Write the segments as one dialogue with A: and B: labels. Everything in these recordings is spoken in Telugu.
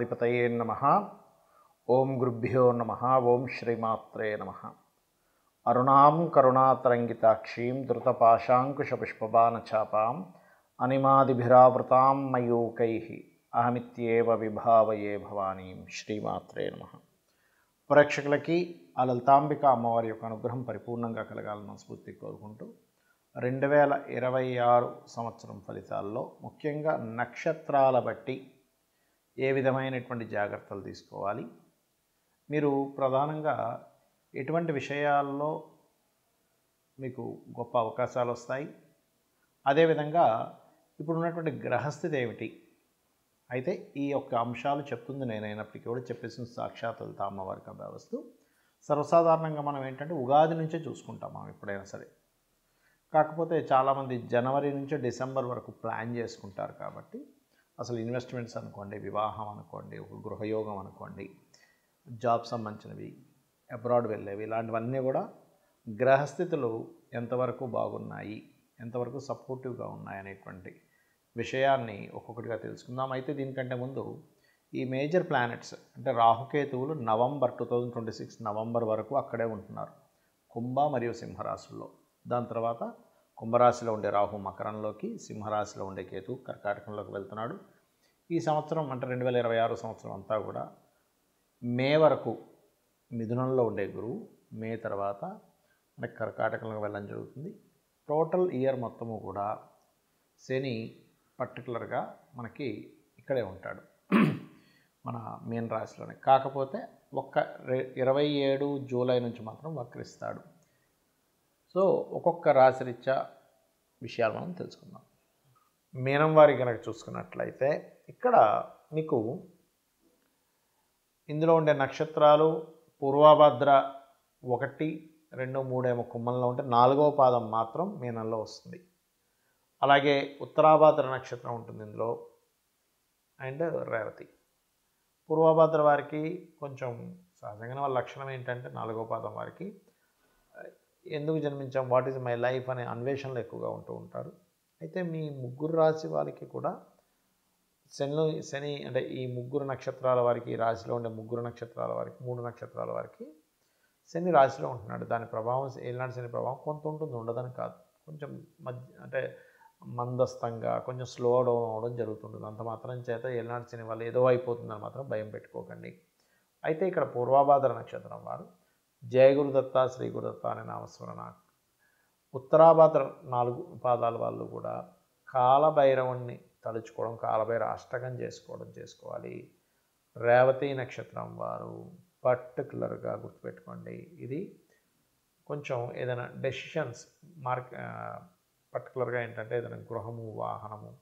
A: గణాధిపతయే నమః. ఓం గురుభ్యో నమః. ఓం శ్రీమాత్రే నమః. అరుణాం కరుణాతరంగితాక్షీం ధృతపాశాంకుశపుష్పబాణచాపాం అనిమాదిభిరావృతాం మయూకైః అహమిత్యేవ విభావయే భవానీం. శ్రీమాత్రే నమః. ప్రేక్షకులకి ఆ లలితాంబిక అమ్మవారి యొక్క అనుగ్రహం పరిపూర్ణంగా కలగాలని స్ఫూర్తి కోరుకుంటూ 2026 సంవత్సరం ఫలితాల్లో ముఖ్యంగా నక్షత్రాల బట్టి ఏ విధమైనటువంటి జాగ్రత్తలు తీసుకోవాలి, మీరు ప్రధానంగా ఎటువంటి విషయాల్లో మీకు గొప్ప అవకాశాలు వస్తాయి, అదేవిధంగా ఇప్పుడున్నటువంటి గ్రహస్థితి ఏమిటి. అయితే ఈ యొక్క అంశాలు చెప్తుంది నేనైనప్పటికీ కూడా చెప్పేసిన సాక్షాత్ లలిత అమ్మవారికి అభ్యవస్తు. సర్వసాధారణంగా మనం ఏంటంటే ఉగాది నుంచే చూసుకుంటాం మనం ఎప్పుడైనా సరే. కాకపోతే చాలామంది జనవరి నుంచి డిసెంబర్ వరకు ప్లాన్ చేసుకుంటారు. కాబట్టి అసలు ఇన్వెస్ట్మెంట్స్ అనుకోండి, వివాహం అనుకోండి, ఒక గృహయోగం అనుకోండి, జాబ్ సంబంధించినవి, అబ్రాడ్ వెళ్ళేవి, ఇలాంటివన్నీ కూడా గ్రహస్థితులు ఎంతవరకు బాగున్నాయి, ఎంతవరకు సపోర్టివ్గా ఉన్నాయి అనేటువంటి విషయాన్ని ఒక్కొక్కటిగా తెలుసుకుందాం. అయితే దీనికంటే ముందు ఈ మేజర్ ప్లానెట్స్ అంటే రాహుకేతువులు నవంబర్ 2026 నవంబర్ వరకు అక్కడే ఉంటున్నారు, కుంభ మరియు సింహరాశుల్లో. దాని తర్వాత కుంభరాశిలో ఉండే రాహు మకరంలోకి, సింహరాశిలో ఉండే కేతు కర్కాటకంలోకి వెళ్తున్నాడు. ఈ సంవత్సరం అంటే 2026 సంవత్సరం అంతా కూడా మే వరకు మిథునంలో ఉండే గురువు మే తర్వాత మనకి కర్కాటకంలోకి వెళ్ళడం జరుగుతుంది. టోటల్ ఇయర్ మొత్తము కూడా శని పర్టికులర్గా మనకి ఇక్కడే ఉంటాడు, మన మీన రాశిలోనే. కాకపోతే 27 జూలై నుంచి మాత్రం వక్రిస్తాడు. సో ఒక్కొక్క రాశి రీత్యా విషయాలు మనం తెలుసుకుందాం. మీనం వారి కనుక చూసుకున్నట్లయితే ఇక్కడ మీకు ఇందులో ఉండే నక్షత్రాలు పూర్వభద్ర 1, 2, 3 ఏమో కుంభంలో ఉంటే 4వ పాదం మాత్రం మీనంలో వస్తుంది. అలాగే ఉత్తరాభాద్ర నక్షత్రం ఉంటుంది ఇందులో, అండ్ రేవతి. పూర్వభద్ర వారికి కొంచెం సహజంగానే వాళ్ళ లక్షణం ఏంటంటే 4వ పాదం వారికి ఎందుకు జన్మించాం, వాట్ ఈజ్ మై లైఫ్ అనే అన్వేషణలు ఎక్కువగా ఉంటూ ఉంటారు. అయితే మీ ముగ్గురు రాశి వారికి కూడా శని అంటే ఈ ముగ్గురు నక్షత్రాల వారికి, రాశిలో ఉండే ముగ్గురు నక్షత్రాల వారికి, 3 నక్షత్రాల వారికి శని రాశిలో ఉంటున్నాడు. దాని ప్రభావం ఏలినాటి శని ప్రభావం కొంత ఉంటుంది, ఉండదని కాదు. కొంచెం అంటే మందస్థంగా కొంచెం స్లో డౌన్ అవ్వడం జరుగుతుంటుంది. అంత మాత్రం చేత ఏలినాటి శని వల్ల ఏదో అయిపోతుందని మాత్రం భయం పెట్టుకోకండి. అయితే ఇక్కడ పూర్వభాద్ర నక్షత్రం వారు జయగురుదత్త, శ్రీ గురుదత్త అనే నామస్మరణ, ఉత్తరాభాద్ర 4 పాదాల వాళ్ళు కూడా కాలభైరవుణ్ణి తలుచుకోవడం, కాలభైరవ అష్టకం చేసుకోవాలి. రేవతి నక్షత్రం వారు పర్టికులర్గా గుర్తుపెట్టుకోండి, ఇది కొంచెం ఏదైనా డెసిషన్స్ పర్టికులర్గా ఏంటంటే ఏదైనా గృహము, వాహనము,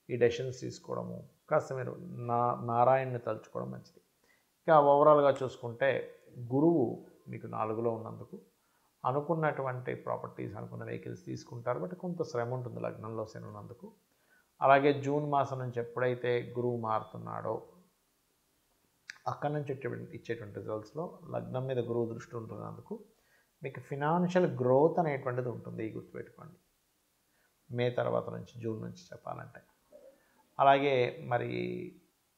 A: ఈ డెసిషన్స్ తీసుకోవడము, కాస్త మీరు నారాయణ్ని తలుచుకోవడం మంచిది. ఇంకా ఓవరాల్గా చూసుకుంటే గురువు మీకు 4లో ఉన్నందుకు అనుకున్నటువంటి ప్రాపర్టీస్, అనుకున్న వెహికల్స్ తీసుకుంటారు. బట్ కొంత శ్రమ ఉంటుంది లగ్నంలో శని ఉన్నందుకు. అలాగే జూన్ మాసం నుంచి ఎప్పుడైతే గురువు మారుతున్నాడో అక్కడి నుంచి ఇచ్చేటువంటి రిజల్ట్స్లో లగ్నం మీద గురువు దృష్టి ఉంటున్నందుకు మీకు ఫినాన్షియల్ గ్రోత్ అనేటువంటిది ఉంటుంది, ఈ గుర్తుపెట్టుకోండి. మే తర్వాత నుంచి, జూన్ నుంచి చెప్పాలంటే. అలాగే మరి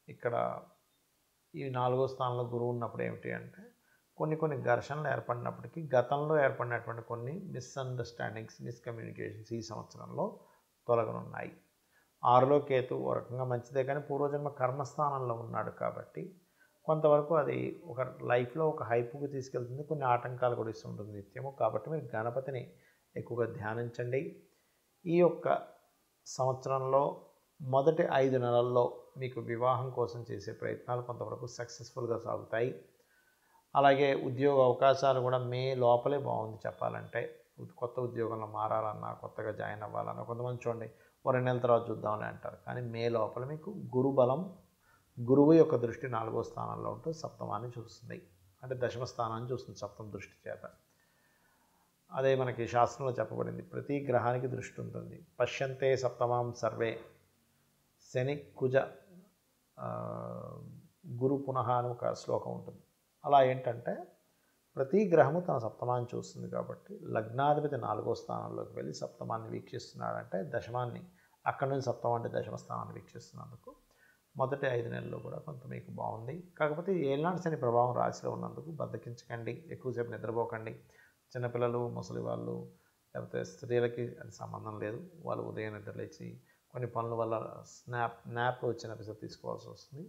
A: ఇక్కడ ఈ 4వ స్థానంలో గురువు ఉన్నప్పుడు ఏమిటి అంటే కొన్ని ఘర్షణలు ఏర్పడినప్పటికీ గతంలో ఏర్పడినటువంటి కొన్ని మిస్అండర్స్టాండింగ్స్, మిస్కమ్యూనికేషన్స్ ఈ సంవత్సరంలో తొలగనున్నాయి. 6లో కేతు ఓ రకంగా మంచిదే, కానీ పూర్వజన్మ కర్మస్థానంలో ఉన్నాడు కాబట్టి కొంతవరకు అది ఒక లైఫ్లో ఒక హైపుకి తీసుకెళ్తుంది, కొన్ని ఆటంకాలు కూడా ఇస్తుంటుంది నిత్యము. కాబట్టి మీరు గణపతిని ఎక్కువగా ధ్యానించండి. ఈ యొక్క సంవత్సరంలో మొదటి 5 నెలల్లో మీకు వివాహం కోసం చేసే ప్రయత్నాలు కొంతవరకు సక్సెస్ఫుల్గా సాగుతాయి. అలాగే ఉద్యోగ అవకాశాలు కూడా మే లోపలే బాగుంది చెప్పాలంటే. కొత్త ఉద్యోగంలో మారాలన్నా, కొత్తగా జాయిన్ అవ్వాలన్నా, కొంతమంది చూడండి 2 నెలల తర్వాత చూద్దామని అంటారు. కానీ మే లోపల మీకు గురుబలం, గురువు యొక్క దృష్టి 4వ స్థానంలో ఉంటూ సప్తమాన్ని చూస్తుంది, అంటే దశమ స్థానాన్ని చూస్తుంది సప్తమ దృష్టి చేత. అదే మనకి శాస్త్రంలో చెప్పబడింది, ప్రతి గ్రహానికి దృష్టి ఉంటుంది. పశ్యంతే సప్తమాం సర్వే, శని కుజ గురు పునః అని ఒక శ్లోకం ఉంటుంది. అలా ఏంటంటే ప్రతి గ్రహము తన సప్తమాన్ని చూస్తుంది. కాబట్టి లగ్నాధిపతి 4వ స్థానంలోకి వెళ్ళి సప్తమాన్ని వీక్షిస్తున్నాడంటే దశమాన్ని, అక్కడి నుంచి సప్తమం అంటే దశమ స్థానాన్ని వీక్షిస్తున్నందుకు మొదటి 5 నెలల్లో కూడా కొంత మీకు బాగుంది. కాకపోతే ఏలినాటి శని ప్రభావం రాశిలో ఉన్నందుకు బద్ధకించకండి, ఎక్కువసేపు నిద్రపోకండి. చిన్నపిల్లలు, ముసలి వాళ్ళు, లేకపోతే స్త్రీలకి అది సంబంధం లేదు. వాళ్ళు ఉదయం నిద్రలేచి కొన్ని పనుల వల్ల న్యాప్ వచ్చిన తీసుకోవాల్సి వస్తుంది.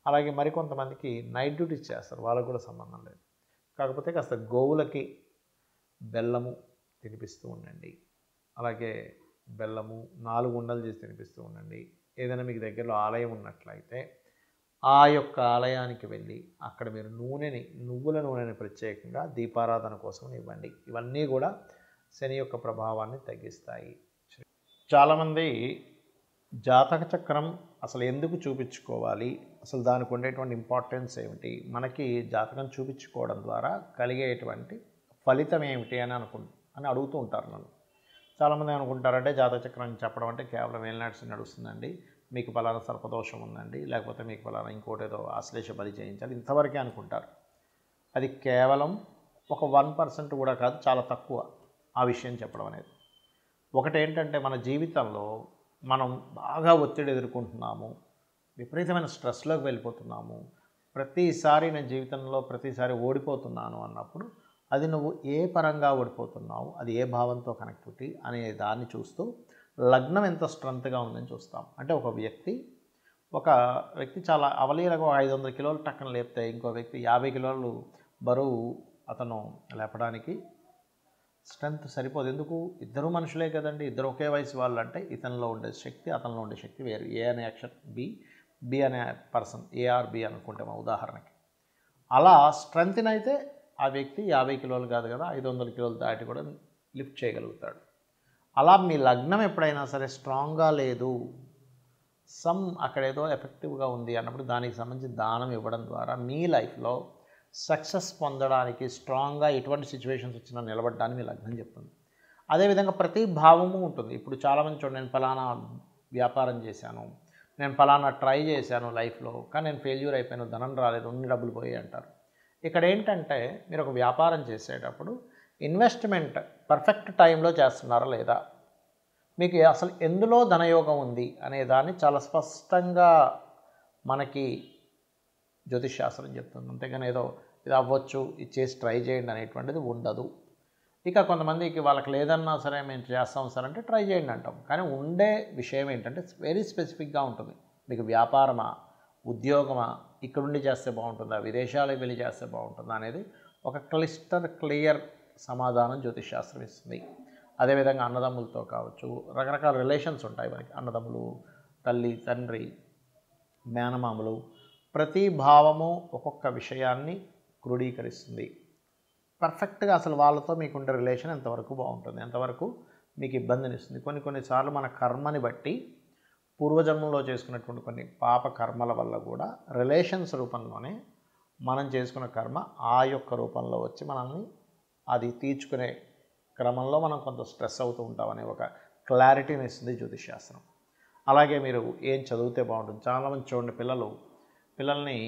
A: అలాగే మరికొంతమందికి నైట్ డ్యూటీస్ చేస్తారు, వాళ్ళకు కూడా సంబంధం లేదు. కాకపోతే కాస్త గోవులకి బెల్లము తినిపిస్తూ ఉండండి. అలాగే బెల్లము 4 ఉండలు చేసి తినిపిస్తూ ఉండండి. ఏదైనా మీకు దగ్గరలో ఆలయం ఉన్నట్లయితే ఆ యొక్క ఆలయానికి వెళ్ళి అక్కడ మీరు నువ్వుల నూనెని ప్రత్యేకంగా దీపారాధన కోసం ఇవ్వండి. ఇవన్నీ కూడా శని యొక్క ప్రభావాన్ని తగ్గిస్తాయి. చాలామంది జాతక చక్రం అసలు ఎందుకు చూపించుకోవాలి, అసలు దానికి ఉండేటువంటి ఇంపార్టెన్స్ ఏమిటి, మనకి జాతకం చూపించుకోవడం ద్వారా కలిగేటువంటి ఫలితం ఏమిటి అని అడుగుతూ ఉంటారు నన్ను. చాలామంది అనుకుంటారంటే జాతక చక్రం చెప్పడం అంటే కేవలం ఏలినాటి నడుస్తుందండి, మీకు పలానా సర్పదోషం ఉందండి, లేకపోతే మీకు పలానా ఇంకోటి ఏదో ఆశ్లేష బలి చేయించాలి, ఇంతవరకే అనుకుంటారు. అది కేవలం ఒక 1% కూడా కాదు, చాలా తక్కువ ఆ విషయం చెప్పడం అనేది. ఒకటేంటంటే మన జీవితంలో మనం బాగా ఒత్తిడి ఎదుర్కొంటున్నాము, విపరీతమైన స్ట్రెస్లోకి వెళ్ళిపోతున్నాము, ప్రతిసారి నేను జీవితంలో ప్రతిసారి ఓడిపోతున్నాను అన్నప్పుడు అది నువ్వు ఏ పరంగా ఓడిపోతున్నావు, అది ఏ భావంతో కనెక్టివిటీ అనే దాన్ని చూస్తూ లగ్నం ఎంత స్ట్రెంత్గా ఉందని చూస్తాం. అంటే ఒక వ్యక్తి చాలా అవలీలగా 500 కిలోలు టక్కన లేపితే ఇంకో వ్యక్తి 50 కిలోలు బరువు అతను లేపడానికి స్ట్రెంత్ సరిపోదు. ఎందుకు? ఇద్దరు మనుషులే కదండి, ఇద్దరు ఒకే వయసు వాళ్ళు. అంటే ఇతనిలో ఉండే శక్తి అతనిలో ఉండే శక్తి వేరు. ఏ అనే అక్షరం బి అనే పర్సన్, ఏఆర్బి అనుకుంటే మా ఉదాహరణకి. అలా స్ట్రెంత్ని అయితే ఆ వ్యక్తి 50 కిలోలు కాదు కదా, 500 కిలోలు దాటి కూడా లిఫ్ట్ చేయగలుగుతాడు. అలా మీ లగ్నం ఎప్పుడైనా సరే స్ట్రాంగ్గా లేదు, అక్కడేదో ఎఫెక్టివ్గా ఉంది అన్నప్పుడు దానికి సంబంధించి దానం ఇవ్వడం ద్వారా మీ లైఫ్లో సక్సెస్ పొందడానికి, స్ట్రాంగ్గా ఎటువంటి సిచ్యువేషన్స్ వచ్చినా నిలబడడానికి మీ లగ్నం చెప్తుంది. అదేవిధంగా ప్రతి భావము ఉంటుంది. ఇప్పుడు చాలామంది చూడండి, నేను ఫలానా వ్యాపారం చేశాను, నేను ఫలానా ట్రై చేశాను లైఫ్లో, కానీ నేను ఫెయిల్యూర్ అయిపోయాను, ధనం రాలేదు, ఉన్ని డబ్బులు పోయాయి అంటారు. ఇక్కడ ఏంటంటే మీరు ఒక వ్యాపారం చేసేటప్పుడు ఇన్వెస్ట్మెంట్ పర్ఫెక్ట్ టైంలో చేస్తున్నారా లేదా, మీకు అసలు ఎందులో ధనయోగం ఉంది అనే దాన్ని చాలా స్పష్టంగా మనకి జ్యోతిష్ శాస్త్రం చెప్తుంది. అంతేగాని ఏదో ఇది అవ్వచ్చు, ఇది చేసి ట్రై చేయండి అనేటువంటిది ఉండదు. ఇక కొంతమందికి వాళ్ళకి లేదన్నా సరే మేము చేస్తాం సార్ అంటే ట్రై చేయండి అంటాం. కానీ ఉండే విషయం ఏంటంటే వెరీ స్పెసిఫిక్గా ఉంటుంది. మీకు వ్యాపారమా, ఉద్యోగమా, ఇక్కడుండి చేస్తే బాగుంటుందా, విదేశాలకు వెళ్ళి చేస్తే బాగుంటుందా అనేది ఒక క్లియర్ సమాధానం జ్యోతిష్ శాస్త్రం ఇస్తుంది. అదేవిధంగా అన్నదమ్ములతో కావచ్చు, రకరకాల రిలేషన్స్ ఉంటాయి మనకి. అన్నదమ్ములు, తల్లి, తండ్రి, మేనమామలు, ప్రతి భావము ఒక్కొక్క విషయాన్ని క్రోడీకరిస్తుంది. పర్ఫెక్ట్గా అసలు వాళ్ళతో మీకుండే రిలేషన్ ఎంతవరకు బాగుంటుంది, ఎంతవరకు మీకు ఇబ్బందినిస్తుంది. కొన్నిసార్లు మన కర్మని బట్టి పూర్వజన్మలో చేసుకున్నటువంటి కొన్ని పాప కర్మల వల్ల కూడా రిలేషన్స్ రూపంలోనే మనం చేసుకున్న కర్మ ఆ యొక్క రూపంలో వచ్చి మనల్ని అది తీర్చుకునే క్రమంలో మనం కొంత స్ట్రెస్ అవుతూ ఉంటామనే ఒక క్లారిటీని ఇస్తుంది జ్యోతిష్ శాస్త్రం. అలాగే మీరు ఏం చదివితే బాగుంటుంది. చాలామంది చూడండి, పిల్లల్ని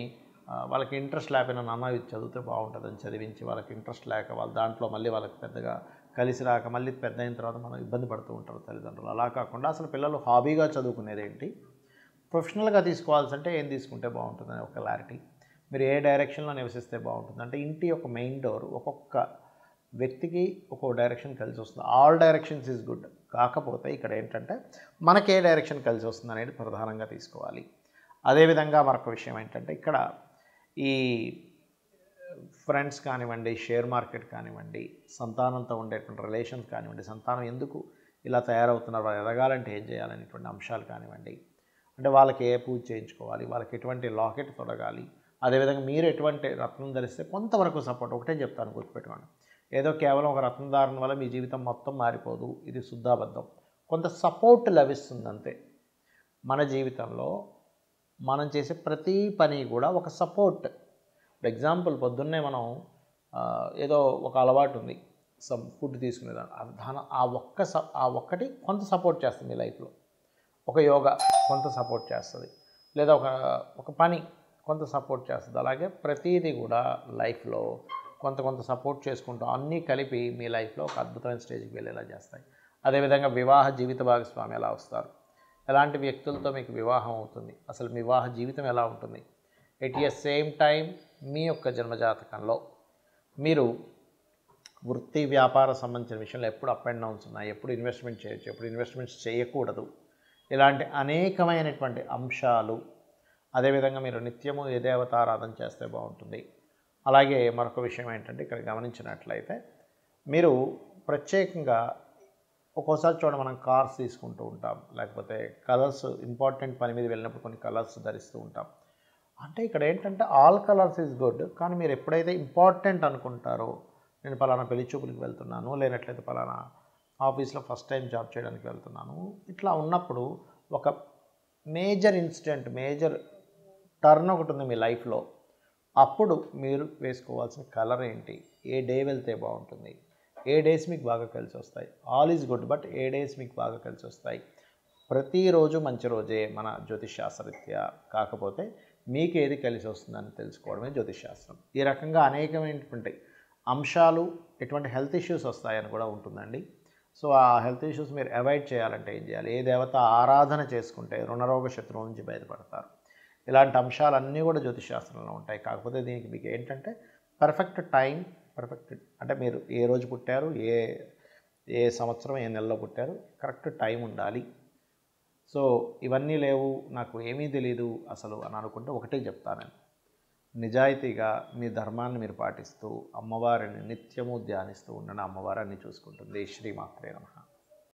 A: వాళ్ళకి ఇంట్రెస్ట్ లేకపోయినా నాన్న ఇది చదివితే బాగుంటుందని చదివించి వాళ్ళకి ఇంట్రెస్ట్ లేక వాళ్ళు దాంట్లో మళ్ళీ వాళ్ళకి పెద్దగా కలిసి రాక మళ్ళీ పెద్ద అయిన తర్వాత మనం ఇబ్బంది పడుతూ ఉంటారు తల్లిదండ్రులు. అలా కాకుండా అసలు పిల్లలు హాబీగా చదువుకునేది ఏంటి, ప్రొఫెషనల్గా తీసుకోవాల్సి అంటే ఏం తీసుకుంటే బాగుంటుందని ఒక క్లారిటీ, మీరు ఏ డైరెక్షన్లో నివసిస్తే బాగుంటుంది అంటే ఇంటి యొక్క మెయిన్ డోర్ ఒక్కొక్క వ్యక్తికి ఒక్కొక్క డైరెక్షన్ కలిసి వస్తుంది. All directions is good. కాకపోతే ఇక్కడ ఏంటంటే మనకి ఏ డైరెక్షన్ కలిసి వస్తుంది అనేది ప్రధానంగా తీసుకోవాలి. అదేవిధంగా మరొక విషయం ఏంటంటే ఇక్కడ ఈ ఫ్రెండ్స్ కానివ్వండి, షేర్ మార్కెట్ కానివ్వండి, సంతానంతో ఉండేటువంటి రిలేషన్స్ కానివ్వండి, సంతానం ఎందుకు ఇలా తయారవుతున్నారు, వాళ్ళు ఎదగాలంటే ఏం చేయాలనేటువంటి అంశాలు కానివ్వండి, అంటే వాళ్ళకి ఏ పూజ చేయించుకోవాలి, వాళ్ళకి ఎటువంటి లాకెట్ తొడగాలి, అదేవిధంగా మీరు ఎటువంటి రత్నం ధరిస్తే కొంతవరకు సపోర్ట్. ఒకటే చెప్తాను, గుర్తుపెట్టుకోండి, ఏదో కేవలం ఒక రత్నం ధారణ వల్ల మీ జీవితం మొత్తం మారిపోదు, ఇది శుద్ధాబద్ధం. కొంత సపోర్ట్ లభిస్తుంది అంతే. మన జీవితంలో మనం చేసే ప్రతి పని కూడా ఒక సపోర్ట్. ఫర్ ఎగ్జాంపుల్ పొద్దున్నే మనం ఏదో ఒక అలవాటు ఉంది, ఫుడ్ తీసుకునేదాన్ని, ఆ ఒక్కటి కొంత సపోర్ట్ చేస్తుంది మీ లైఫ్లో. ఒక యోగా కొంత సపోర్ట్ చేస్తుంది, లేదా ఒక పని కొంత సపోర్ట్ చేస్తుంది. అలాగే ప్రతిదీ కూడా లైఫ్లో కొంత సపోర్ట్ చేసుకుంటూ అన్నీ కలిపి మీ లైఫ్లో ఒక అద్భుతమైన స్టేజ్కి వెళ్ళేలా చేస్తాయి. అదేవిధంగా వివాహ జీవిత భాగస్వామి ఎలా వస్తారు, ఎలాంటి వ్యక్తులతో మీకు వివాహం అవుతుంది, అసలు మీ వివాహ జీవితం ఎలా ఉంటుంది. ఎట్ ద సేమ్ టైం మీ యొక్క జన్మజాతకంలో మీరు వృత్తి వ్యాపార సంబంధించిన విషయంలో ఎప్పుడు అప్ అండ్ డౌన్స్ ఉన్నాయి, ఎప్పుడు ఇన్వెస్ట్మెంట్ చేయొచ్చు, ఎప్పుడు ఇన్వెస్ట్మెంట్స్ చేయకూడదు, ఇలాంటి అనేకమైనటువంటి అంశాలు. అదేవిధంగా మీరు నిత్యము ఏ దేవతారాధన చేస్తే బాగుంటుంది. అలాగే మరొక విషయం ఏంటంటే ఇక్కడ గమనించినట్లయితే మీరు ప్రత్యేకంగా ఒక్కోసారి చూడండి, మనం కార్స్ తీసుకుంటూ ఉంటాం, లేకపోతే కలర్స్ ఇంపార్టెంట్ పని మీద వెళ్ళినప్పుడు కొన్ని కలర్స్ ధరిస్తూ ఉంటాం. అంటే ఇక్కడ ఏంటంటే ఆల్ కలర్స్ ఈజ్ గుడ్, కానీ మీరు ఎప్పుడైతే ఇంపార్టెంట్ అనుకుంటారో, నేను పలానా పెళ్లి చూపులకు వెళ్తున్నాను, లేనట్లయితే పలానా ఆఫీస్లో ఫస్ట్ టైం జాబ్ చేయడానికి వెళ్తున్నాను, ఇట్లా ఉన్నప్పుడు ఒక మేజర్ ఇన్సిడెంట్, మేజర్ టర్న్ ఒకటి ఉంది మీ లైఫ్లో, అప్పుడు మీరు వేసుకోవాల్సిన కలర్ ఏంటి, ఏ డే వెళ్తే బాగుంటుంది, ఏ డేస్ మీకు బాగా కలిసి వస్తాయి. All is good, but A days మీకు బాగా కలిసి వస్తాయి. ప్రతిరోజు మంచి రోజే మన జ్యోతిషాస్త్రరీత్యా. కాకపోతే మీకు ఏది కలిసి వస్తుందని తెలుసుకోవడమే జ్యోతిషాస్త్రం. ఈ రకంగా అనేకమైనటువంటి అంశాలు, ఎటువంటి హెల్త్ ఇష్యూస్ వస్తాయని కూడా ఉంటుందండి. సో ఆ హెల్త్ ఇష్యూస్ మీరు అవాయిడ్ చేయాలంటే ఏం చేయాలి, ఏ దేవత ఆరాధన చేసుకుంటే రుణరోగ శత్రువు నుంచి బయటపడతారు. ఇలాంటి అంశాలన్నీ కూడా జ్యోతిషాస్త్రంలో ఉంటాయి. కాకపోతే దీనికి మీకు ఏంటంటే పర్ఫెక్ట్ టైం, పర్ఫెక్ట్ అంటే మీరు ఏ రోజు పుట్టారు, ఏ సంవత్సరం, ఏ నెలలో పుట్టారు, కరెక్ట్ టైం ఉండాలి. సో ఇవన్నీ లేవు, నాకు ఏమీ తెలీదు అసలు అని అనుకుంటే ఒకటే చెప్తాను, నిజాయితీగా మీ ధర్మాన్ని మీరు పాటిస్తూ అమ్మవారిని నిత్యము ధ్యానిస్తూ ఉండండి. అమ్మవారిని చూసుకుంటుంది. శ్రీమాత్రే నమః.